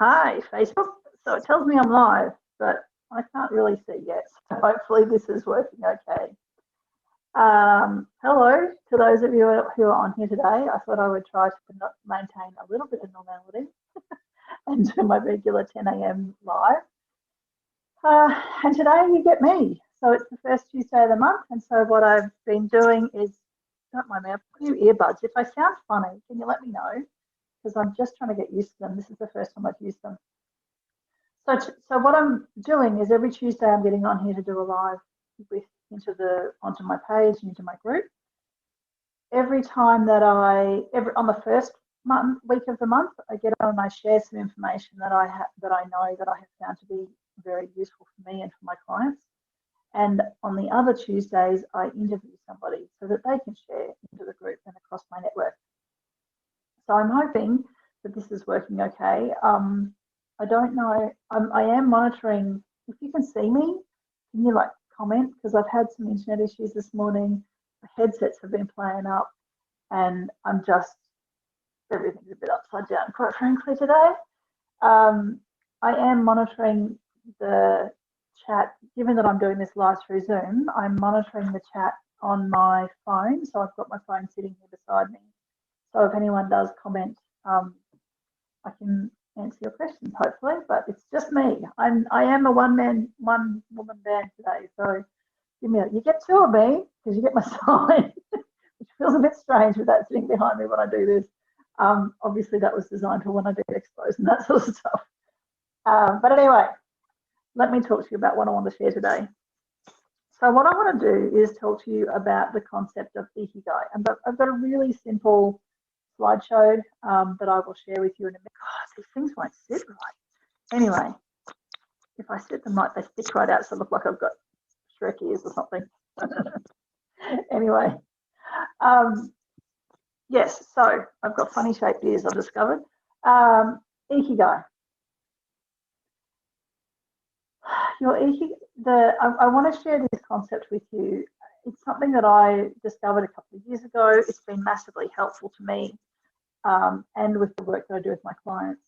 Hi, Facebook. So it tells me I'm live, but I can't really see yet. So hopefully this is working okay. Hello to those of you who are on here today. I thought I would try to maintain a little bit of normality and do my regular 10 a.m. live. And today you get me. So it's the first Tuesday of the month. And so what I've been doing is, don't mind me, I've put new earbuds. If I sound funny, can you let me know? Because I'm just trying to get used to them. This is the first time I've used them. So what I'm doing is every Tuesday I'm getting on here to do a live onto my page, into my group. Every time that on the first week of the month, I get on and I share some information that I know that I have found to be very useful for me and for my clients. And on the other Tuesdays, I interview somebody so that they can share into the group and across my network. So I'm hoping that this is working okay. I don't know. I am monitoring. If you can see me, can you comment? Because I've had some internet issues this morning. The headsets have been playing up, and everything's a bit upside down, quite frankly, today. I am monitoring the chat. Given that I'm doing this live through Zoom, I'm monitoring the chat on my phone. So I've got my phone sitting here beside me. So if anyone does comment, I can answer your questions hopefully, but it's just me. I am a one woman band today. So you get two of me because you get my sign, which feels a bit strange with that sitting behind me when I do this. Obviously that was designed for when I do expos and that sort of stuff. But anyway, let me talk to you about what I want to share today. So what I want to do is talk to you about the concept of IKIGAI. And I've got a really simple slideshow that I will share with you in a minute. God, these things won't sit right. Anyway, if I sit them right, they stick right out, so I look like I've got Shrek ears or something. Anyway, yes, so I've got funny shaped ears, I've discovered. IKIGAI. I want to share this concept with you. It's something that I discovered a couple of years ago. It's been massively helpful to me and with the work that I do with my clients.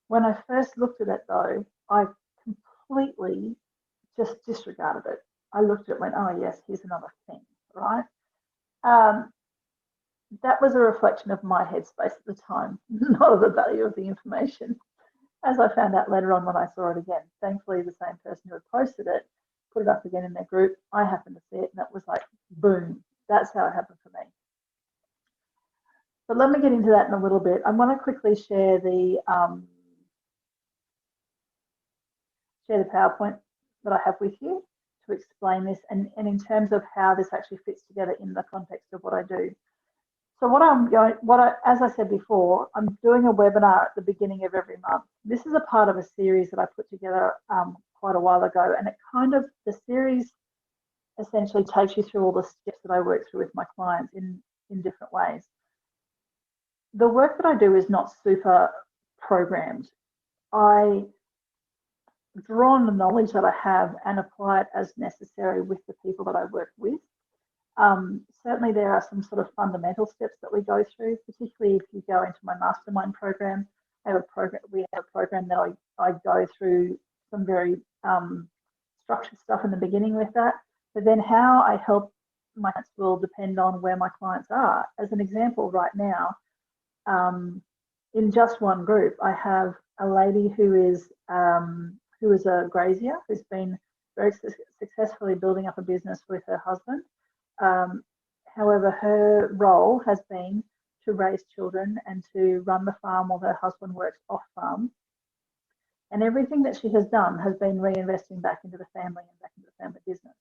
When I first looked at it, though, I completely just disregarded it. I looked at it and went, oh, yes, here's another thing, right? That was a reflection of my headspace at the time, not of the value of the information. As I found out later on when I saw it again, thankfully the same person who had posted it put it up again in their group. I happened to see it and that was like, boom, that's how it happened for me. But let me get into that in a little bit. I want to quickly share the PowerPoint that I have with you to explain this and in terms of how this actually fits together in the context of what I do. So as I said before, I'm doing a webinar at the beginning of every month. This is a part of a series that I put together quite a while ago, and the series essentially takes you through all the steps that I work through with my clients in different ways. The work that I do is not super programmed. I draw on the knowledge that I have and apply it as necessary with the people that I work with. Certainly there are some sort of fundamental steps that we go through, particularly if you go into my mastermind program. We have a program that I go through some very structured stuff in the beginning with that. But then how I help my clients will depend on where my clients are. As an example, right now, in just one group, I have a lady who is a grazier who's been very successfully building up a business with her husband. However, her role has been to raise children and to run the farm while her husband works off farm. And everything that she has done has been reinvesting back into the family and back into the family business.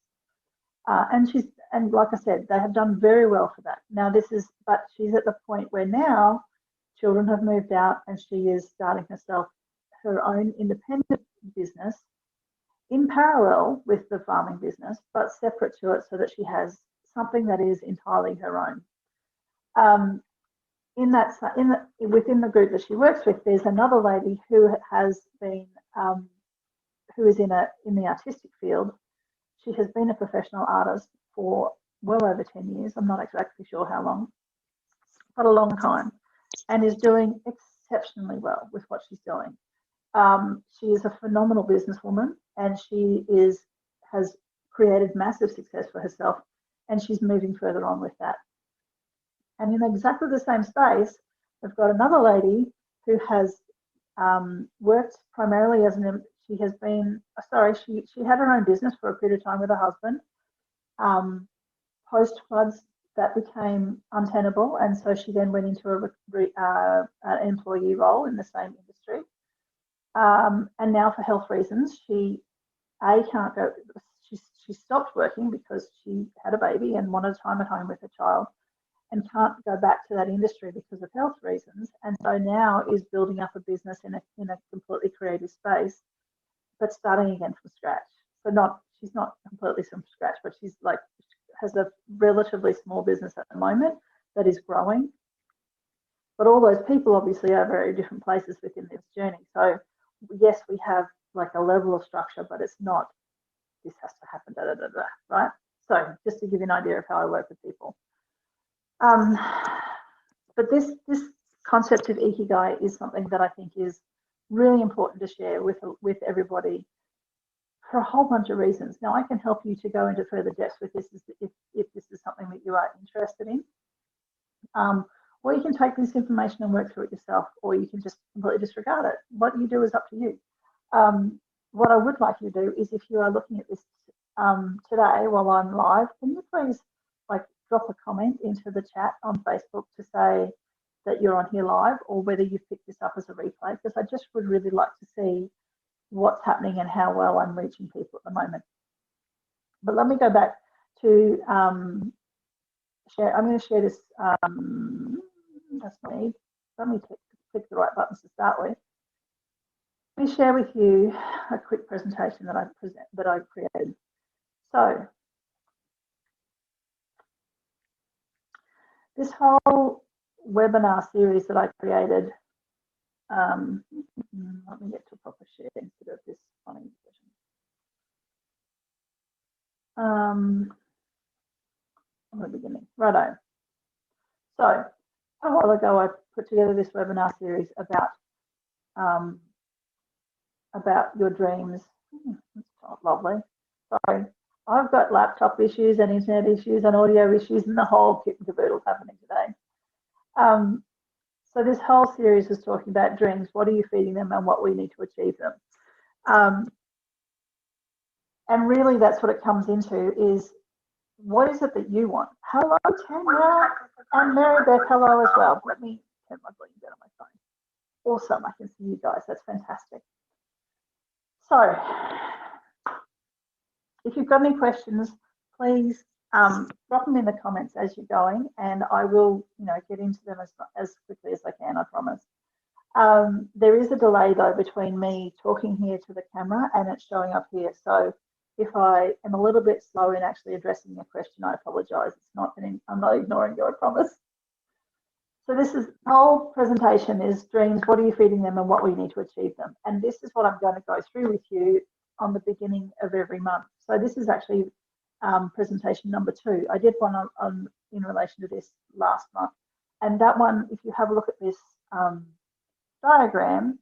And like I said, they have done very well for that. Now but she's at the point where now children have moved out and she is starting her own independent business in parallel with the farming business, but separate to it so that she has something that is entirely her own. Within the group that she works with, there's another lady who has been, who is in the artistic field. She has been a professional artist for well over 10 years. I'm not exactly sure how long, but a long time, and is doing exceptionally well with what she's doing. She is a phenomenal businesswoman, and has created massive success for herself, and she's moving further on with that. And in exactly the same space, we've got another lady who has worked primarily as she has been, she had her own business for a period of time with her husband. Post floods, that became untenable, and so she then went into an employee role in the same industry. And now, for health reasons, she can't go. She stopped working because she had a baby and wanted time at home with her child, and can't go back to that industry because of health reasons. And so now is building up a business in a completely creative space, but starting again from scratch. So she's not completely from scratch, but she's like has a relatively small business at the moment that is growing. But all those people obviously are very different places within this journey. So yes, we have like a level of structure, but it's not this has to happen, right? So just to give you an idea of how I work with people. But this concept of Ikigai is something that I think is really important to share with everybody for a whole bunch of reasons. Now, I can help you to go into further depths with this if this is something that you are interested in. Or you can take this information and work through it yourself, or you can just completely disregard it. What you do is up to you. What I would like you to do is, if you are looking at this today while I'm live, can you please drop a comment into the chat on Facebook to say that you're on here live, or whether you've picked this up as a replay, because I just would really like to see what's happening and how well I'm reaching people at the moment. But let me go back to share. I'm going to share this. That's not me. Let me click the right buttons to start with. Let me share with you a quick presentation that I created. So this whole webinar series that I created, let me get to a proper share instead of this funny version. From the beginning, righto. So a while ago, I put together this webinar series about your dreams. It's not lovely. Sorry, I've got laptop issues and internet issues and audio issues and the whole kit and caboodle happening today. So this whole series is talking about dreams. What are you feeding them, and what we need to achieve them? And really, that's what it comes into, is what is it that you want? Hello, Tanya, and Mary Beth, hello as well. Let me turn my volume down on my phone. Awesome, I can see you guys. That's fantastic. So, if you've got any questions, please drop them in the comments as you're going, and I will, get into them as quickly as I can, I promise. There is a delay though between me talking here to the camera and it showing up here. So if I am a little bit slow in actually addressing your question, I apologise. I'm not ignoring you, I promise. So the whole presentation is dreams. What are you feeding them, and what we need to achieve them? And this is what I'm going to go through with you on the beginning of every month. So this is actually presentation number 2. I did one in relation to this last month, and that one, if you have a look at this diagram,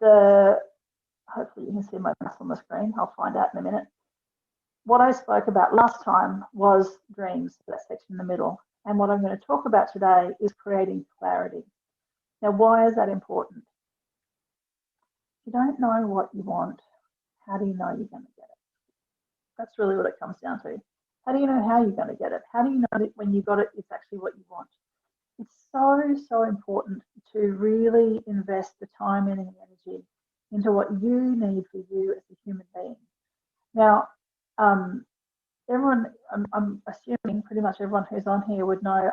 hopefully you can see my mouse on the screen. I'll find out in a minute. What I spoke about last time was dreams, that section in the middle. And what I'm going to talk about today is creating clarity. Now, why is that important? If you don't know what you want, how do you know you're going to get it? That's really what it comes down to. How do you know how you're going to get it? How do you know that when you got it, it's actually what you want? It's so important to really invest the time and the energy into what you need for you as a human being. Now, everyone, I'm assuming pretty much everyone who's on here would know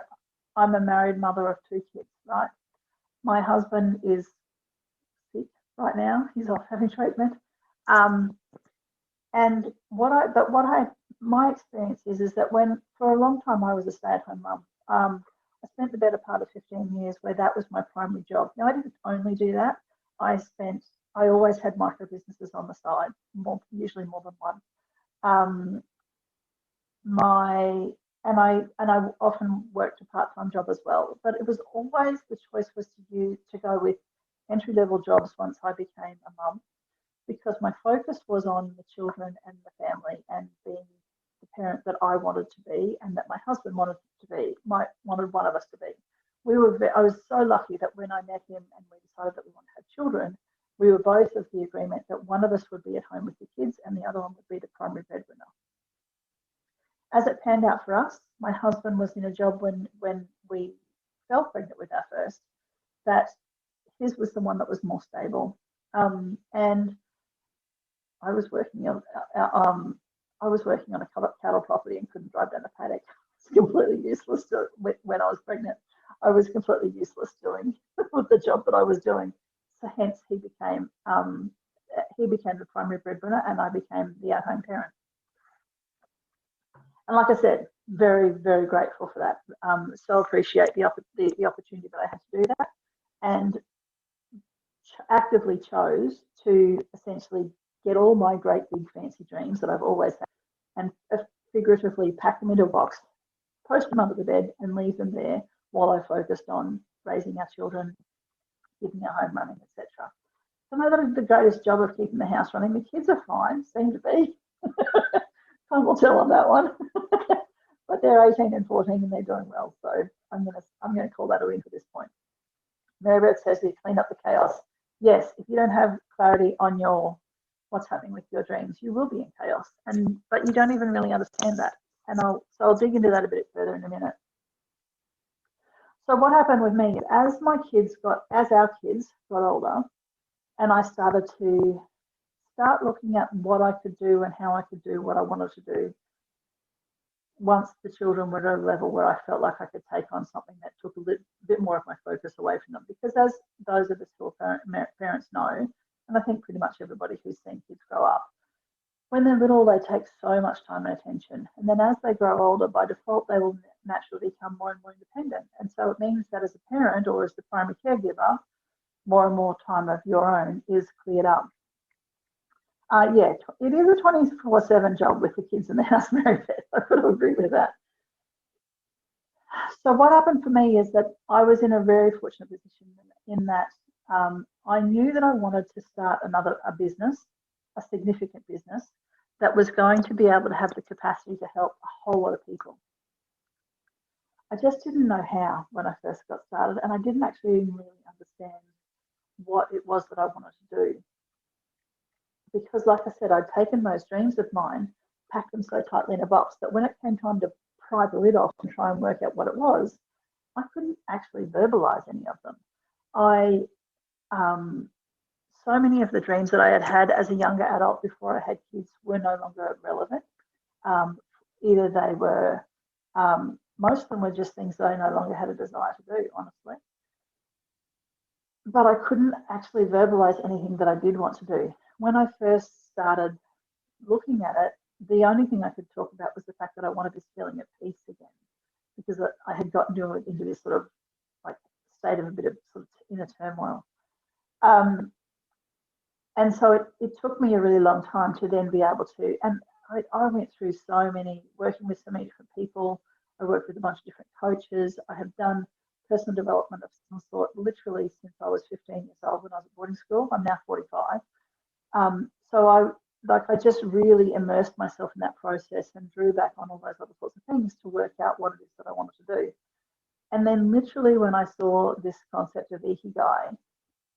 I'm a married mother of 2 kids, right? My husband is sick right now. He's off having treatment. And my experience is that for a long time I was a stay-at-home mum. I spent the better part of 15 years where that was my primary job. Now, I didn't only do that. I always had micro businesses on the side, usually more than one. I often worked a part-time job as well, but it was always, the choice was to go with entry-level jobs once I became a mum, because my focus was on the children and the family and being the parent that I wanted to be and that my husband wanted to be, wanted one of us to be. I was so lucky that when I met him and we decided that we wanted to have children, we were both of the agreement that one of us would be at home with the kids and the other one would be the primary breadwinner. As it panned out for us, my husband was in a job when we fell pregnant with our first, that his was the one that was more stable. And I was working on a cattle property and couldn't drive down the paddock. It's completely useless when I was pregnant. I was completely useless doing the job that I was doing. So hence he became the primary breadwinner and I became the at-home parent. And like I said, very, very grateful for that. So appreciate the opportunity that I had to do that, and actively chose to essentially get all my great big fancy dreams that I've always had and figuratively pack them into a box, post them under the bed and leave them there while I focused on raising our children, keeping our home running, etc. So I know that I did the greatest job of keeping the house running. The kids are fine, seem to be. Time will tell on that one. But they're 18 and 14 and they're doing well. So I'm gonna call that a win for this point. Mary Beth says you clean up the chaos. Yes, if you don't have clarity on what's happening with your dreams, you will be in chaos. But you don't even really understand that. And I'll dig into that a bit further in a minute. So what happened with me, as our kids got older, and I started to looking at what I could do and how I could do what I wanted to do, once the children were at a level where I felt like I could take on something that took a bit more of my focus away from them. Because as those of us who are parents know, and I think pretty much everybody who's seen kids grow up, when they're little, they take so much time and attention. And then as they grow older, by default, they will naturally become more and more independent. And so it means that as a parent or as the primary caregiver, more and more time of your own is cleared up. Yeah, it is a 24/7 job with the kids in the house, Mary Beth. I've got to agree with that. So what happened for me is that I was in a very fortunate position in that I knew that I wanted to start a business, a significant business, that was going to be able to have the capacity to help a whole lot of people. I just didn't know how when I first got started, and I didn't actually even really understand what it was that I wanted to do. Because like I said, I'd taken those dreams of mine, packed them so tightly in a box that when it came time to pry the lid off and try and work out what it was, I couldn't actually verbalize any of them. So many of the dreams that I had had as a younger adult before I had kids were no longer relevant. Either they were, most of them were just things that I no longer had a desire to do, honestly. But I couldn't actually verbalize anything that I did want to do. When I first started looking at it, the only thing I could talk about was the fact that I wanted this feeling of peace again, because I had gotten into this sort of like state of a bit of sort of inner turmoil. And so it took me a really long time to then be able to, and I went through working with so many different people. I worked with a bunch of different coaches. I have done personal development of some sort literally since I was 15 years old when I was at boarding school. I'm now 45. So I just really immersed myself in that process and drew back on all those other sorts of things to work out what it is that I wanted to do. And then literally when I saw this concept of IKIGAI,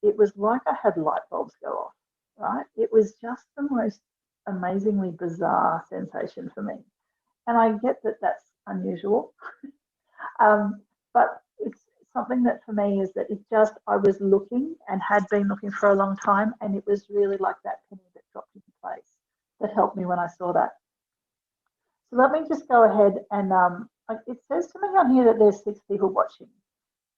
it was like I had light bulbs go off, right? It was just the most amazingly bizarre sensation for me. And I get that that's unusual, but it's something that for me is that I was looking and had been looking for a long time, and it was really like that penny that dropped into place that helped me when I saw that. So let me just go ahead and it says to me on here that there's 6 people watching.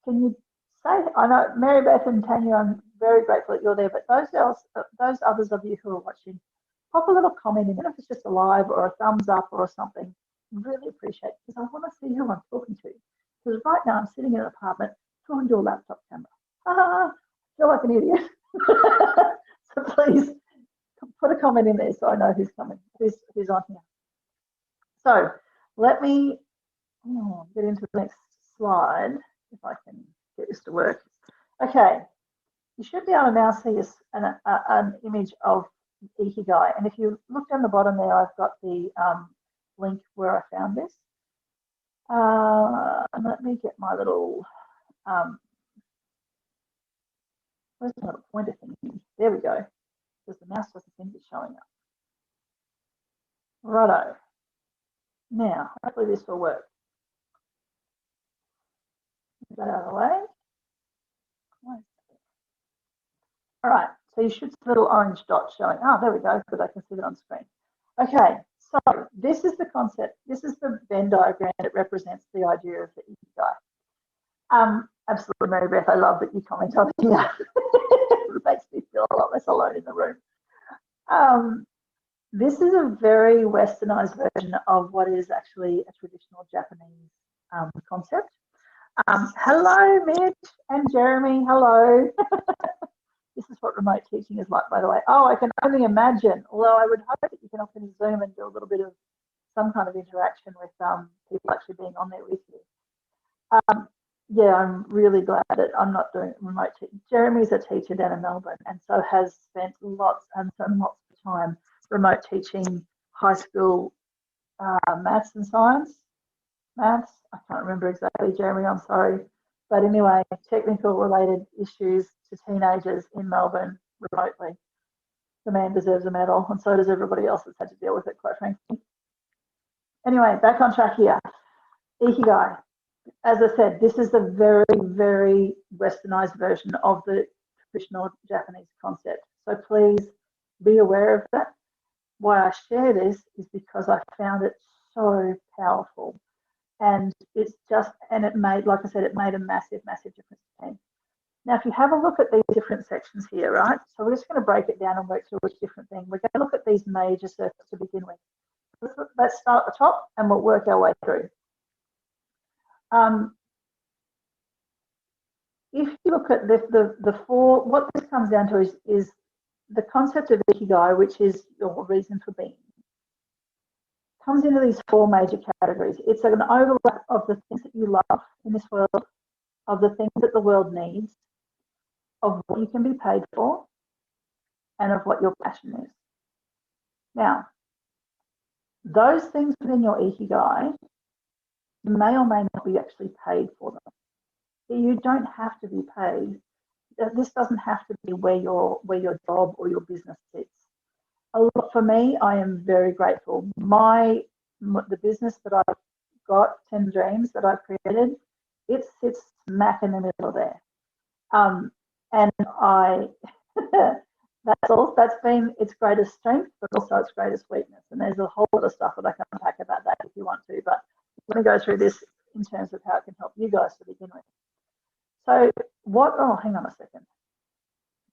Can you say, I know Mary Beth and Tanya, I'm very grateful that you're there, but those others of you who are watching, pop a little comment in, if it's just a live or a thumbs up or something. Really appreciate it, because I want to see who I'm talking to. Because right now I'm sitting in an apartment talking to a laptop camera. I feel like an idiot. So please put a comment in there so I know who's coming, who's on here. So let me get into the next slide if I can get this to work. Okay. you should be able to now see an image of Ikigai. And if you look down the bottom there, I've got the link where I found this. And let me get my little, where's the little pointer thing? There we go. Because the mouse doesn't seem to be showing up. Righto. Now, hopefully this will work. Get that out of the way. All right, so you should see a little orange dot showing. Oh, there we go, because I can see it on screen. Okay, so this is the concept. This is the Venn diagram that represents the idea of the Ikigai. Absolutely, Mary Beth, I love that you comment on here. It makes me feel a lot less alone in the room. This is a very westernized version of what is actually a traditional Japanese concept. Hello, Mitch and Jeremy. Hello. This is what remote teaching is like, by the way. Oh, I can only imagine. Although I would hope that you can often Zoom and do a little bit of some kind of interaction with people actually being on there with you. Yeah, I'm really glad that I'm not doing remote teaching. Jeremy's a teacher down in Melbourne, and so has spent lots and lots of time remote teaching high school maths and science. Maths, I can't remember exactly, Jeremy, I'm sorry. But anyway, technical related issues to teenagers in Melbourne remotely. The man deserves a medal, and so does everybody else that's had to deal with it, quite frankly. Anyway, back on track here. Ikigai. As I said, this is a very, very westernized version of the traditional Japanese concept. So please be aware of that. Why I share this is because I found it so powerful. And it's just, and it made, like I said, it made a massive, massive difference to me. Now, if you have a look at these different sections here, right? So we're just going to break it down and work through each different thing. We're going to look at these major circles to begin with. Let's start at the top and we'll work our way through. If you look at the four, what this comes down to is the concept of Ikigai, which is your reason for being, comes into these four major categories. It's an overlap of the things that you love in this world, of the things that the world needs, of what you can be paid for, and of what your passion is. Now, those things within your Ikigai, you may or may not be actually paid for them. You don't have to be paid. This doesn't have to be where your job or your business sits. For me, I am very grateful. The business that I've got, 10 Dreams, that I've created, it sits smack in the middle there. And I, that's been its greatest strength, but also its greatest weakness. And there's a whole lot of stuff that I can unpack about that if you want to. But let me go through this in terms of how it can help you guys to begin with. So hang on a second.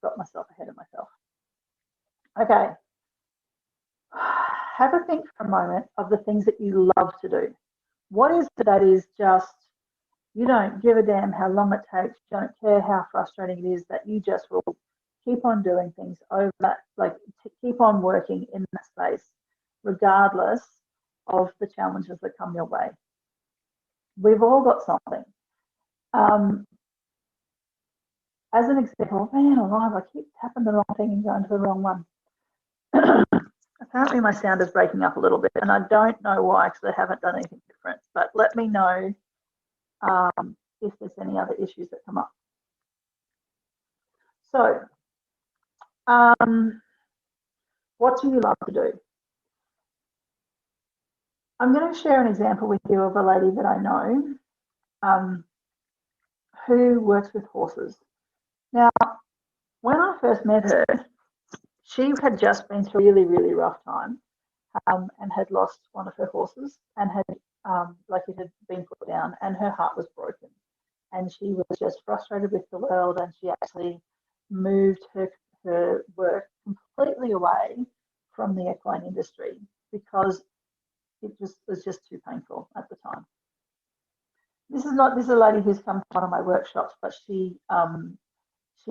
Got myself ahead of myself. Okay. Have a think for a moment of the things that you love to do. What is it that is just, you don't give a damn how long it takes, you don't care how frustrating it is, that you just will keep on doing things over that, like to keep on working in that space, regardless of the challenges that come your way. We've all got something. As an example, man alive, I keep tapping the wrong thing and going to the wrong one. Apparently my sound is breaking up a little bit, and I don't know why, because I haven't done anything different, but let me know if there's any other issues that come up. So, what do you love to do? I'm going to share an example with you of a lady that I know who works with horses. Now, when I first met her, she had just been through a really, really rough time and had lost one of her horses and had, it had been put down, and her heart was broken. And she was just frustrated with the world, and she actually moved her work completely away from the equine industry because it was just too painful at the time. This is a lady who's come to one of my workshops, but she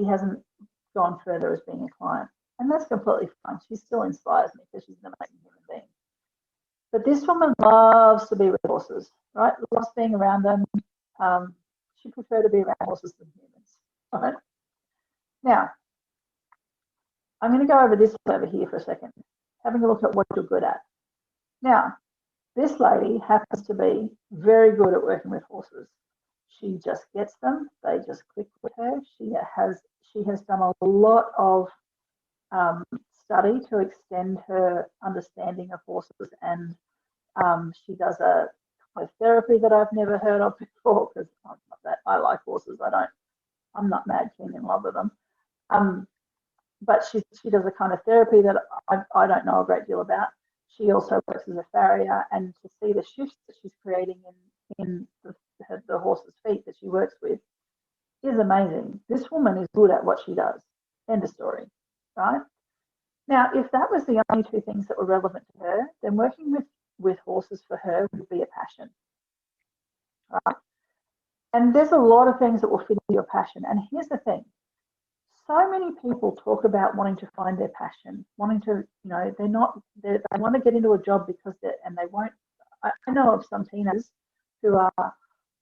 hasn't gone further as being a client. And that's completely fine. She still inspires me because she's an amazing human being. But this woman loves to be with horses, right? Loves being around them. She'd prefer to be around horses than humans, right? Now, I'm going to go over this over here for a second, having a look at what you're good at. Now, this lady happens to be very good at working with horses. She just gets them. They just click with her. She has done a lot of study to extend her understanding of horses, and she does a therapy that I've never heard of before, because I like horses. I'm not mad keen in love with them. But she does a kind of therapy that I don't know a great deal about. She also works as a farrier, and to see the shifts that she's creating in the horse's feet that she works with is amazing. This woman is good at what she does. End of story, right? Now, if that was the only two things that were relevant to her, then working with horses for her would be a passion, right? And there's a lot of things that will fit into your passion. And here's the thing. So many people talk about wanting to find their passion, wanting to, they want to get into a job because they won't. I know of some teenagers who are,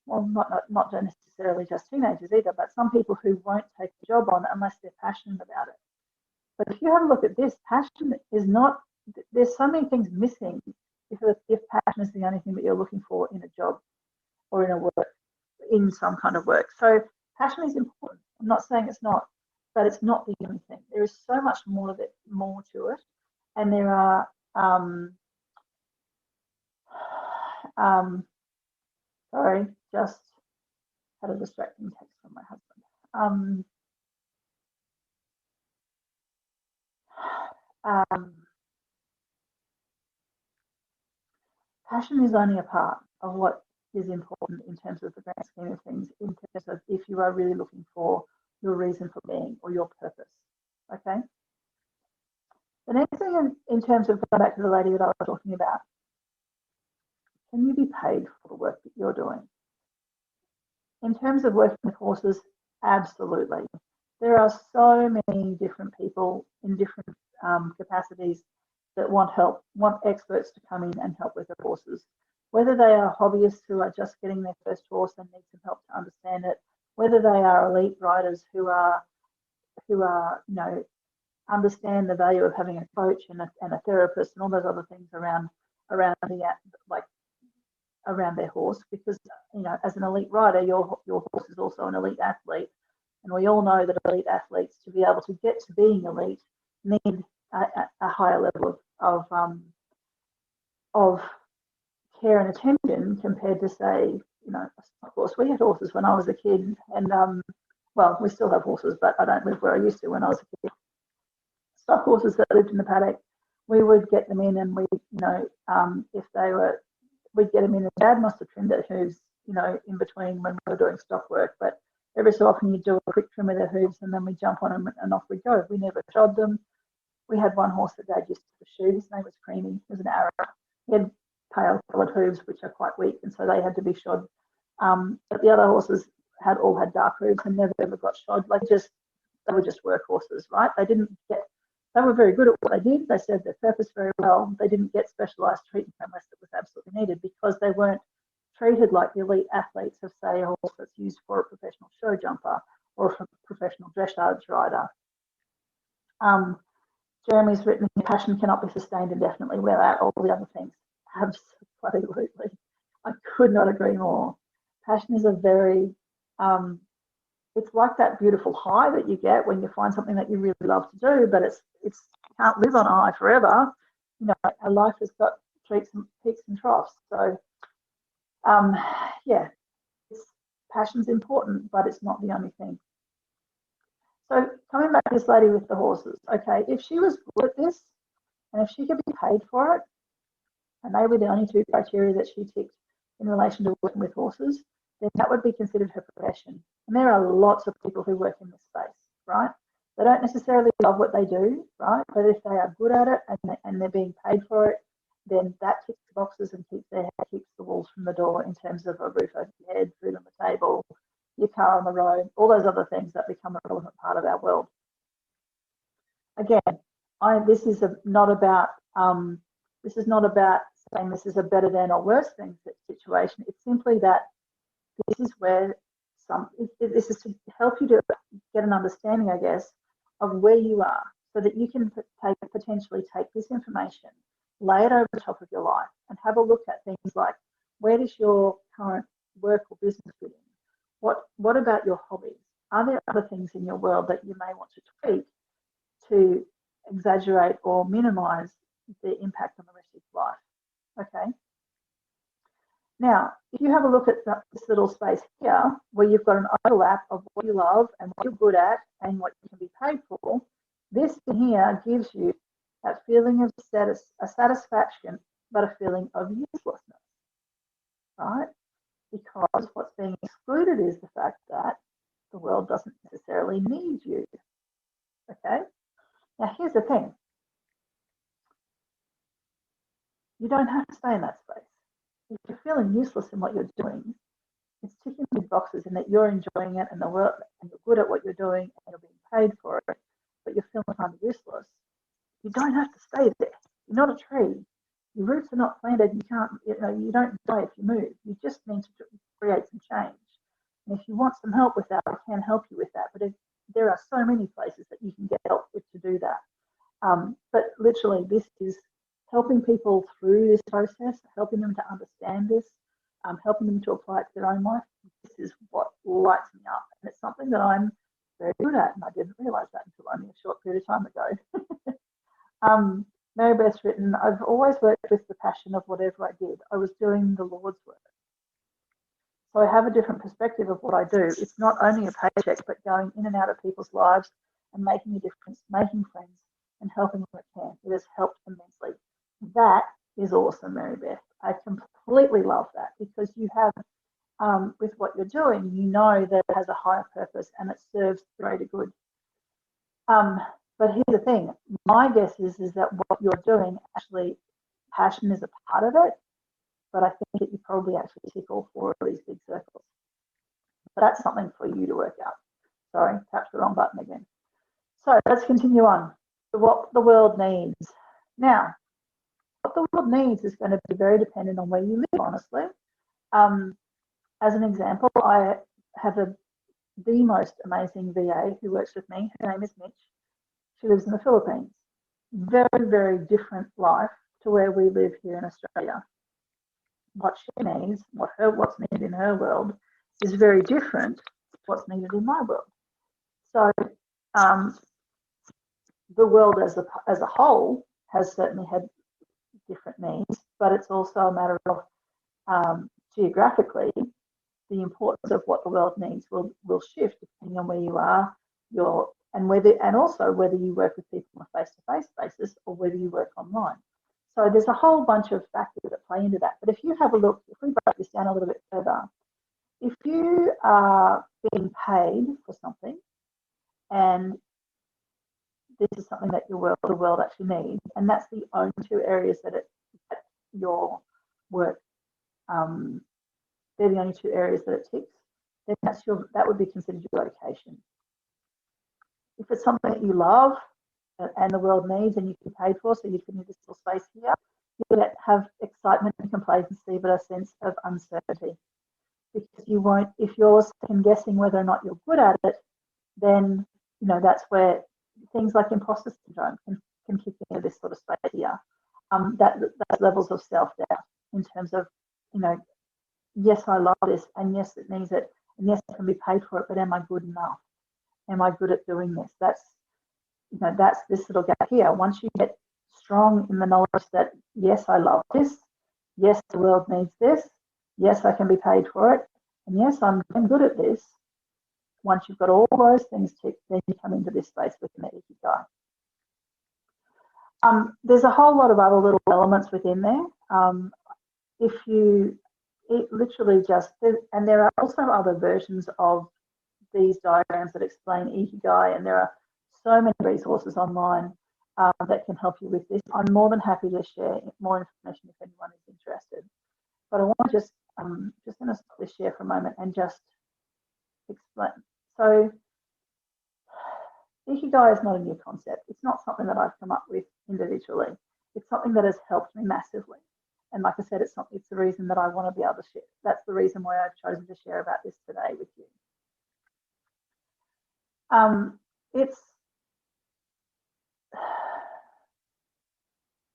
well, not necessarily just teenagers either, but some people who won't take a job on unless they're passionate about it. But if you have a look at this, passion is not, there's so many things missing if passion is the only thing that you're looking for in a job or in some kind of work. So passion is important. I'm not saying it's not, but it's not the only thing. There is so much more to it. And there are, sorry, just had a distracting text from my husband. Passion is only a part of what is important in terms of the grand scheme of things, in terms of if you are really looking for your reason for being or your purpose. Okay. The next thing in terms of going back to the lady that I was talking about, can you be paid for the work that you're doing? In terms of working with horses, absolutely. There are so many different people in different capacities that want help, want experts to come in and help with the horses. Whether they are hobbyists who are just getting their first horse and need some help to understand it, whether they are elite riders who understand the value of having a coach and a therapist and all those other things around their horse, because as an elite rider, your horse is also an elite athlete, and we all know that elite athletes, to be able to get to being elite, need a higher level of care and attention compared to, say, of course, we had horses when I was a kid, and well, we still have horses, but I don't live where I used to when I was a kid. Stock horses that lived in the paddock, we would get them in, and if they were, we'd get them in, and Dad must have trimmed their hooves, in between when we were doing stock work, but every so often you'd do a quick trim of their hooves, and then we'd jump on them and off we'd go. We never shod them. We had one horse that Dad used to shoot. His name was Creamy. He was an Arab. He had pale coloured hooves, which are quite weak, and so they had to be shod. But the other horses all had dark hooves and never ever got shod. They were just work horses, right? They were very good at what they did. They served their purpose very well. They didn't get specialised treatment unless it was absolutely needed, because they weren't treated like the elite athletes of, say, a horse that's used for a professional show jumper or for a professional dressage rider. Jeremy's written, passion cannot be sustained indefinitely without all the other things. Absolutely. I could not agree more. Passion is a very, it's like that beautiful high that you get when you find something that you really love to do, but it's can't live on a high forever. Our life has got peaks and troughs. So, yeah, passion's important, but it's not the only thing. So coming back to this lady with the horses, okay, if she was good at this and if she could be paid for it, and they were the only two criteria that she ticked in relation to working with horses, then that would be considered her profession. And there are lots of people who work in this space, right? They don't necessarily love what they do, right? But if they are good at it and they're being paid for it, then that ticks the boxes and keeps the walls from the door in terms of a roof over your head, food on the table, your car on the road, all those other things that become a relevant part of our world. Again, this is not about saying this is a better than or worse thing situation. It's simply that this is where this is to help you to get an understanding, I guess, of where you are, so that you can potentially take this information, lay it over the top of your life, and have a look at things like, where does your current work or business fit in? What about your hobbies? Are there other things in your world that you may want to tweak to exaggerate or minimize the impact on the rest of your life? Okay. Now, if you have a look at this little space here, where you've got an overlap of what you love and what you're good at and what you can be paid for, this here gives you that feeling of a satisfaction, but a feeling of uselessness, right? Because what's being excluded is the fact that the world doesn't necessarily need you, okay? Now, here's the thing. You don't have to stay in that space. If you're feeling useless in what you're doing, it's ticking these boxes in that you're enjoying it and the work, and you're good at what you're doing and you're being paid for it, but you're feeling kind of useless. You don't have to stay there. You're not a tree. Your roots are not planted. You can't, you don't die if you move. You just need to create some change. And if you want some help with that, I can help you with that. But there are so many places that you can get help with to do that. But literally, this is helping people through this process, helping them to understand this, helping them to apply it to their own life. This is what lights me up. And it's something that I'm very good at, and I didn't realise that until only a short period of time ago. Mary Beth's written, I've always worked with the passion of whatever I did. I was doing the Lord's work. So I have a different perspective of what I do. It's not only a paycheck, but going in and out of people's lives and making a difference, making friends and helping where I can. It has helped immensely. That is awesome, Mary Beth. I completely love that, because you have, with what you're doing, you know that it has a higher purpose and it serves the greater good. But here's the thing. My guess is that what you're doing, actually, passion is a part of it, but I think that you probably actually tick all four of these big circles. But that's something for you to work out. Sorry, tapped the wrong button again. So let's continue on. What the world needs. Now, what the world needs is going to be very dependent on where you live, honestly. As an example, I have the most amazing VA who works with me. Her name is Mitch. She lives in the Philippines. Very, very different life to where we live here in Australia. What she needs, what's needed in her world, is very different to what's needed in my world. So the world as a whole has certainly had different needs, but it's also a matter of geographically, the importance of what the world needs will shift depending on where you are, and also whether you work with people on a face-to-face basis or whether you work online. So there's a whole bunch of factors that play into that. But if you have a look, if we break this down a little bit further, if you are being paid for something, and this is something that the world actually needs, and that's the only two areas that your work, they're the only two areas that it ticks, then that would be considered your vocation. If it's something that you love and the world needs and you can be paid for, so you can use this little space here, you're going to have excitement and complacency, but a sense of uncertainty. Because you won't, if you're second guessing whether or not you're good at it, then that's where things like imposter syndrome can kick into this sort of space here. That's levels of self-doubt in terms of, yes, I love this, and yes, it needs it, and yes, I can be paid for it, but am I good enough? Am I good at doing this? That's this little gap here. Once you get strong in the knowledge that, yes, I love this, yes, the world needs this, yes, I can be paid for it, and yes, I'm good at this. Once you've got all those things ticked, then you come into this space with an IKIGAI. There's a whole lot of other little elements within there. And there are also other versions of these diagrams that explain IKIGAI, and there are so many resources online that can help you with this. I'm more than happy to share more information if anyone is interested. But I want to I'm just going to stop this share for a moment and just explain. So IKIGAI is not a new concept. It's not something that I've come up with individually. It's something that has helped me massively. And like I said, it's the reason that I want to be able to share. That's the reason why I've chosen to share about this today with you. It's,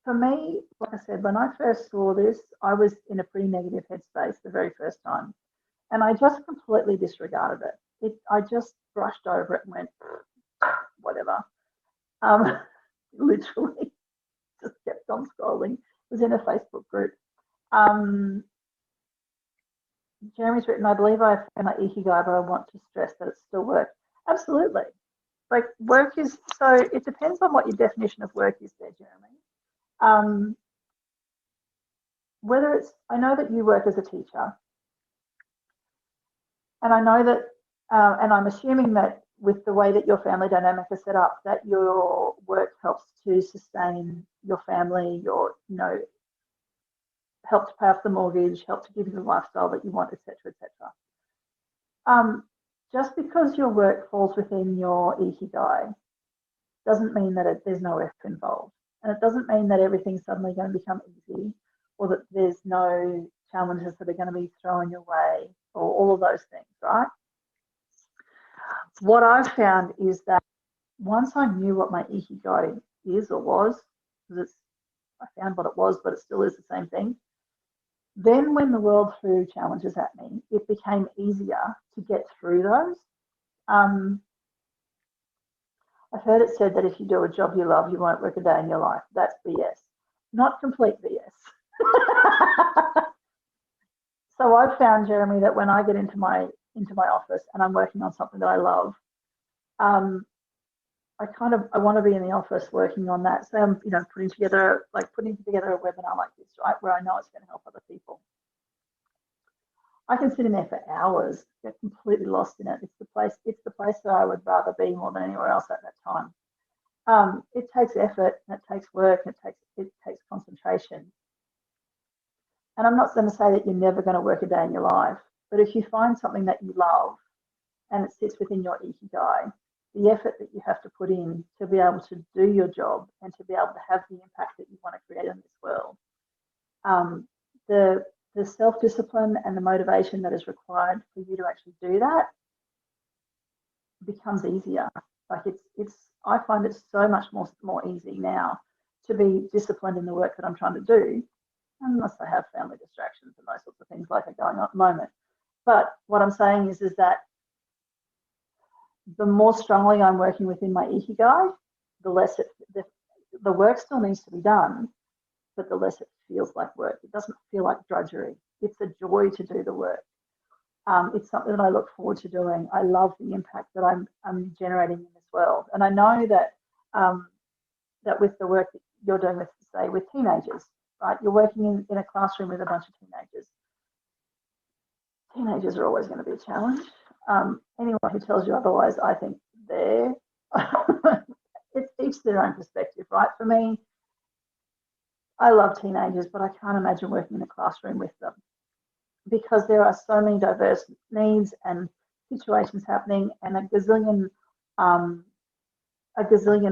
for me, like I said, when I first saw this, I was in a pretty negative headspace the very first time, and I just completely disregarded it. I just brushed over it and went, whatever. Um, literally just kept on scrolling. It was in a Facebook group. Jeremy's written, I believe I found my IKIGAI, but I want to stress that it's still work. Absolutely. Like work is, so it depends on what your definition of work is there, Jeremy. Whether it's, I know that you work as a teacher, and I know that, and I'm assuming that with the way that your family dynamic is set up, that your work helps to sustain your family, help to pay off the mortgage, help to give you the lifestyle that you want, etc., etc. Just because your work falls within your IKIGAI doesn't mean that there's no effort involved, and it doesn't mean that everything's suddenly going to become easy, or that there's no challenges that are going to be thrown your way, or all of those things, right? What I've found is that once I knew what my IKIGAI is or was, because I found what it was, but it still is the same thing. Then when the world threw challenges at me, it became easier to get through those. I've heard it said that if you do a job you love, you won't work a day in your life. That's BS. Not complete BS. So I've found, Jeremy, that when I get into my office and I'm working on something that I love, I want to be in the office working on that. So I'm, putting together a webinar like this, right, where I know it's going to help other people. I can sit in there for hours, get completely lost in it. It's the place that I would rather be more than anywhere else at that time. It takes effort, and it takes work, and it takes concentration. And I'm not going to say that you're never going to work a day in your life, but if you find something that you love and it sits within your IKIGAI, the effort that you have to put in to be able to do your job and to be able to have the impact that you want to create in this world, the self-discipline and the motivation that is required for you to actually do that becomes easier. Like I find it so much more easy now to be disciplined in the work that I'm trying to do, unless I have family distractions and those sorts of things like are going on at the moment. But what I'm saying is that the more strongly I'm working within my IKIGAI, the less the work still needs to be done, but the less it feels like work. It doesn't feel like drudgery. It's a joy to do the work. It's something that I look forward to doing. I love the impact that I'm generating in this world, and I know that that with the work that you're doing with, say, with teenagers, right? You're working in a classroom with a bunch of teenagers. Teenagers are always going to be a challenge. Anyone who tells you otherwise, I think it's each their own perspective, right? For me, I love teenagers, but I can't imagine working in a classroom with them because there are so many diverse needs and situations happening, and a gazillion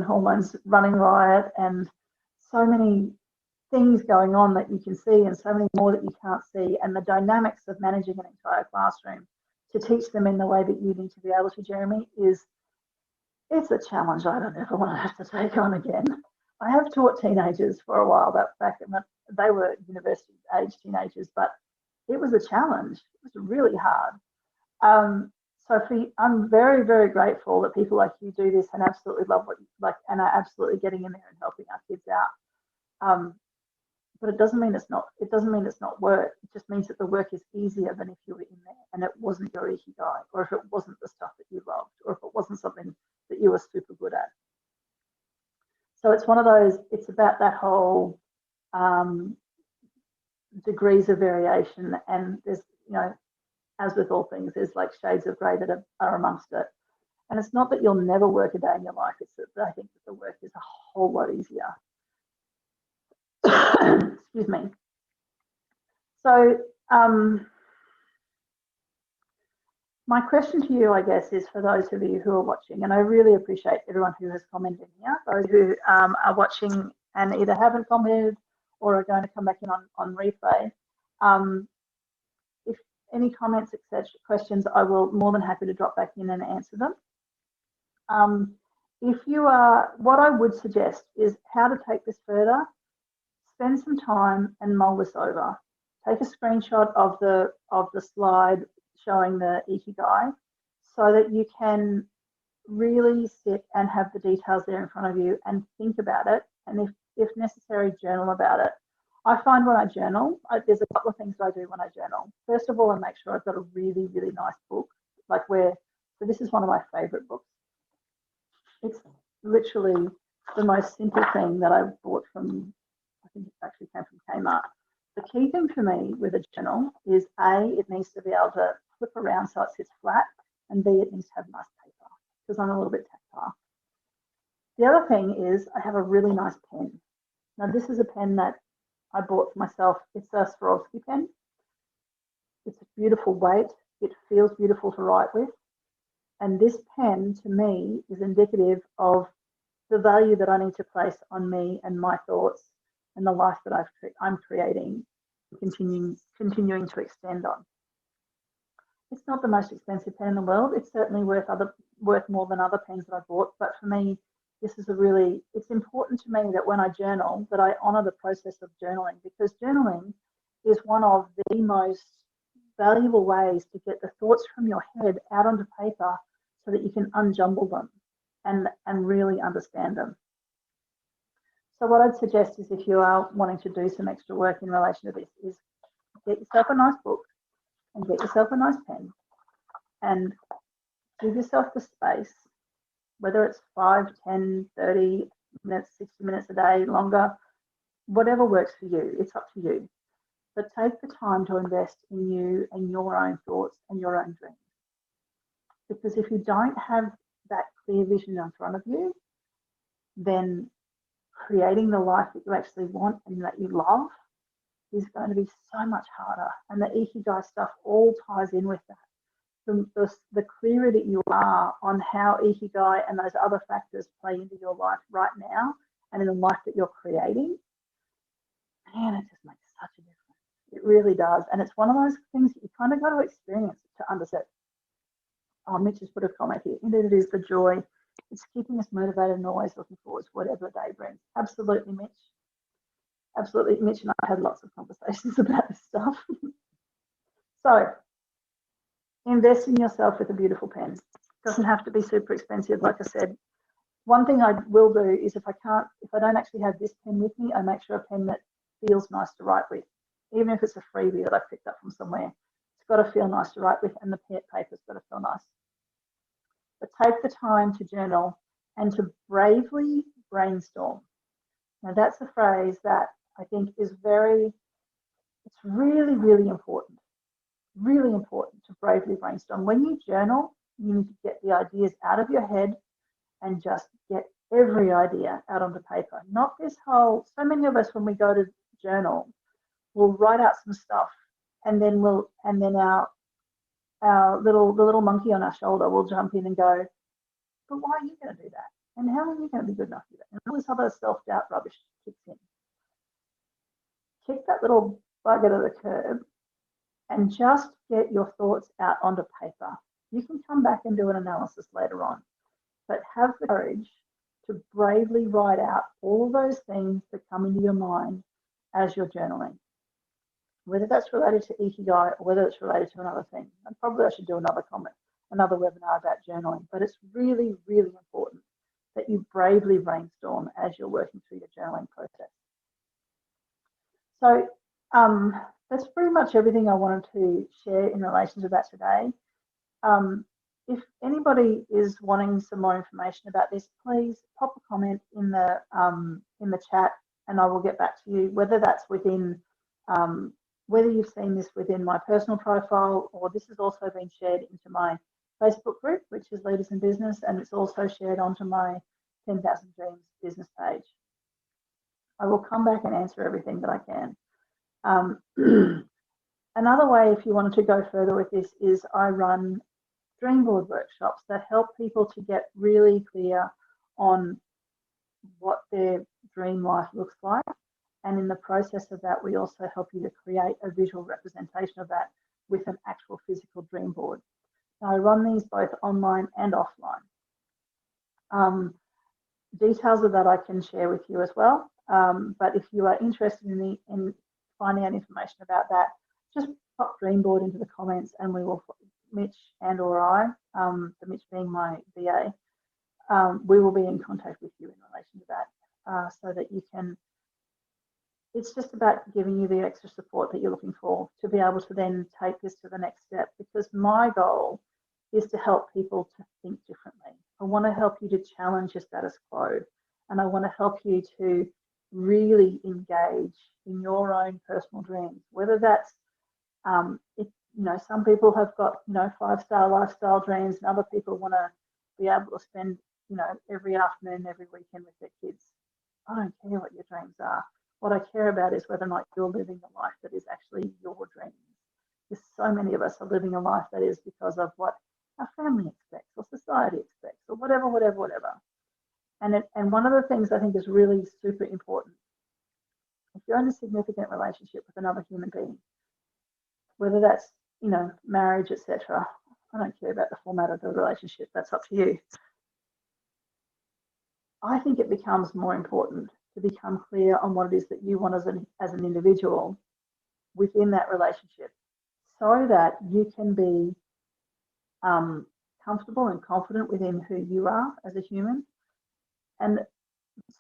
hormones running riot, and so many things going on that you can see and so many more that you can't see, and the dynamics of managing an entire classroom to teach them in the way that you need to be able to, Jeremy, it's a challenge I don't ever want to have to take on again. I have taught teenagers for a while, they were university age teenagers, but it was a challenge. It was really hard. I'm very, very grateful that people like you do this and absolutely love what you like and are absolutely getting in there and helping our kids out. But it doesn't mean it's not work. It just means that the work is easier than if you were in there and it wasn't your IKIGAI, or if it wasn't the stuff that you loved, or if it wasn't something that you were super good at. So it's one of those, it's about that whole degrees of variation, and there's, as with all things, there's like shades of grey that are amongst it. And it's not that you'll never work a day in your life, it's that I think that the work is a whole lot easier. Excuse me. So my question to you, I guess, is for those of you who are watching, and I really appreciate everyone who has commented here, those who are watching and either haven't commented or are going to come back in on replay. If any comments, etc., questions, I will more than happy to drop back in and answer them. If you are, what I would suggest is how to take this further. Spend some time and mull this over. Take a screenshot of the slide showing the Ikigai so that you can really sit and have the details there in front of you and think about it, and if necessary, journal about it. I find when I journal, there's a couple of things that I do when I journal. First of all, I make sure I've got a really, really nice book, like so this is one of my favorite books. It's literally the most simple thing that I bought from, I think it actually came from Kmart. The key thing for me with a journal is A, it needs to be able to flip around so it sits flat, and B, it needs to have nice paper because I'm a little bit tactile. The other thing is I have a really nice pen. Now this is a pen that I bought for myself. It's a Swarovski pen. It's a beautiful weight. It feels beautiful to write with. And this pen to me is indicative of the value that I need to place on me and my thoughts and the life that I'm creating, continuing to extend on. It's not the most expensive pen in the world. It's certainly worth more than other pens that I bought. But for me, this is it's important to me that when I journal, that I honor the process of journaling, because journaling is one of the most valuable ways to get the thoughts from your head out onto paper so that you can unjumble them and really understand them. So what I'd suggest is, if you are wanting to do some extra work in relation to this, is get yourself a nice book and get yourself a nice pen and give yourself the space, whether it's 5, 10, 30 minutes, 60 minutes a day, longer, whatever works for you, it's up to you. But take the time to invest in you and your own thoughts and your own dreams. Because if you don't have that clear vision in front of you, then creating the life that you actually want and that you love is going to be so much harder. And the Ikigai stuff all ties in with that. The clearer that you are on how Ikigai and those other factors play into your life right now and in the life that you're creating, man, it just makes such a difference. It really does. And it's one of those things that you kind of got to experience to understand. Oh, Mitch has put a comment here. Indeed, it is the joy. It's keeping us motivated and always looking forward to whatever the day brings. Absolutely, Mitch. Absolutely. Mitch and I had lots of conversations about this stuff. So, invest in yourself with a beautiful pen. It doesn't have to be super expensive, like I said. One thing I will do is if I don't actually have this pen with me, I make sure a pen that feels nice to write with, even if it's a freebie that I picked up from somewhere. It's got to feel nice to write with, and the paper's got to feel nice. But take the time to journal and to bravely brainstorm. Now that's a phrase that I think is it's really, really important. Really important to bravely brainstorm. When you journal, you need to get the ideas out of your head and just get every idea out onto paper. Not this whole, so many of us when we go to journal, we'll write out some stuff and then the little monkey on our shoulder will jump in and go, but why are you going to do that? And how are you going to be good enough to do that? And all this other self-doubt rubbish kicks in. Kick that little bugger to the curb and just get your thoughts out onto paper. You can come back and do an analysis later on, but have the courage to bravely write out all those things that come into your mind as you're journaling, whether that's related to Ikigai or whether it's related to another thing. And probably I should do another webinar about journaling, but it's really, really important that you bravely brainstorm as you're working through your journaling process. So that's pretty much everything I wanted to share in relation to that today. If anybody is wanting some more information about this, please pop a comment in the chat, and I will get back to you. Whether that's within, whether you've seen this within my personal profile, or this has also been shared into my Facebook group, which is Leaders in Business, and it's also shared onto my 10,000 Dreams business page. I will come back and answer everything that I can. Another way, if you wanted to go further with this, is I run dream board workshops that help people to get really clear on what their dream life looks like. And in the process of that, we also help you to create a visual representation of that with an actual physical dream board. Now, I run these both online and offline. Details of that I can share with you as well. But if you are interested in finding out information about that, just pop Dreamboard into the comments, and we will, Mitch and or I, the Mitch being my VA, we will be in contact with you in relation to that, so that you can. It's just about giving you the extra support that you're looking for to be able to then take this to the next step, because my goal is to help people to think differently. I want to help you to challenge your status quo, and I want to help you to really engage in your own personal dreams, whether that's, some people have got, 5-star lifestyle dreams, and other people want to be able to spend, every afternoon, every weekend with their kids. I don't care what your dreams are. What I care about is whether or not you're living a life that is actually your dreams. Because so many of us are living a life that is because of what our family expects or society expects or whatever. And one of the things I think is really super important, if you're in a significant relationship with another human being, whether that's, marriage, etc., I don't care about the format of the relationship, that's up to you. I think it becomes more important to become clear on what it is that you want as an individual within that relationship, so that you can be comfortable and confident within who you are as a human, and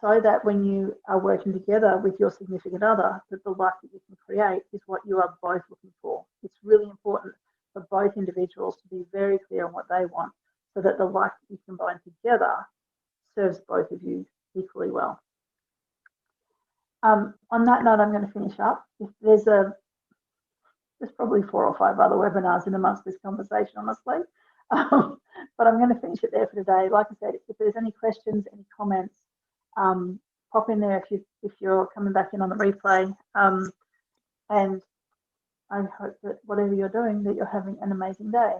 so that when you are working together with your significant other, that the life that you can create is what you are both looking for. It's really important for both individuals to be very clear on what they want, so that the life that you combine together serves both of you equally well. On that note, I'm going to finish up. If there's probably 4 or 5 other webinars in amongst this conversation, honestly, but I'm going to finish it there for today. Like I said, if there's any questions, any comments, pop in there if you're coming back in on the replay. And I hope that whatever you're doing, that you're having an amazing day.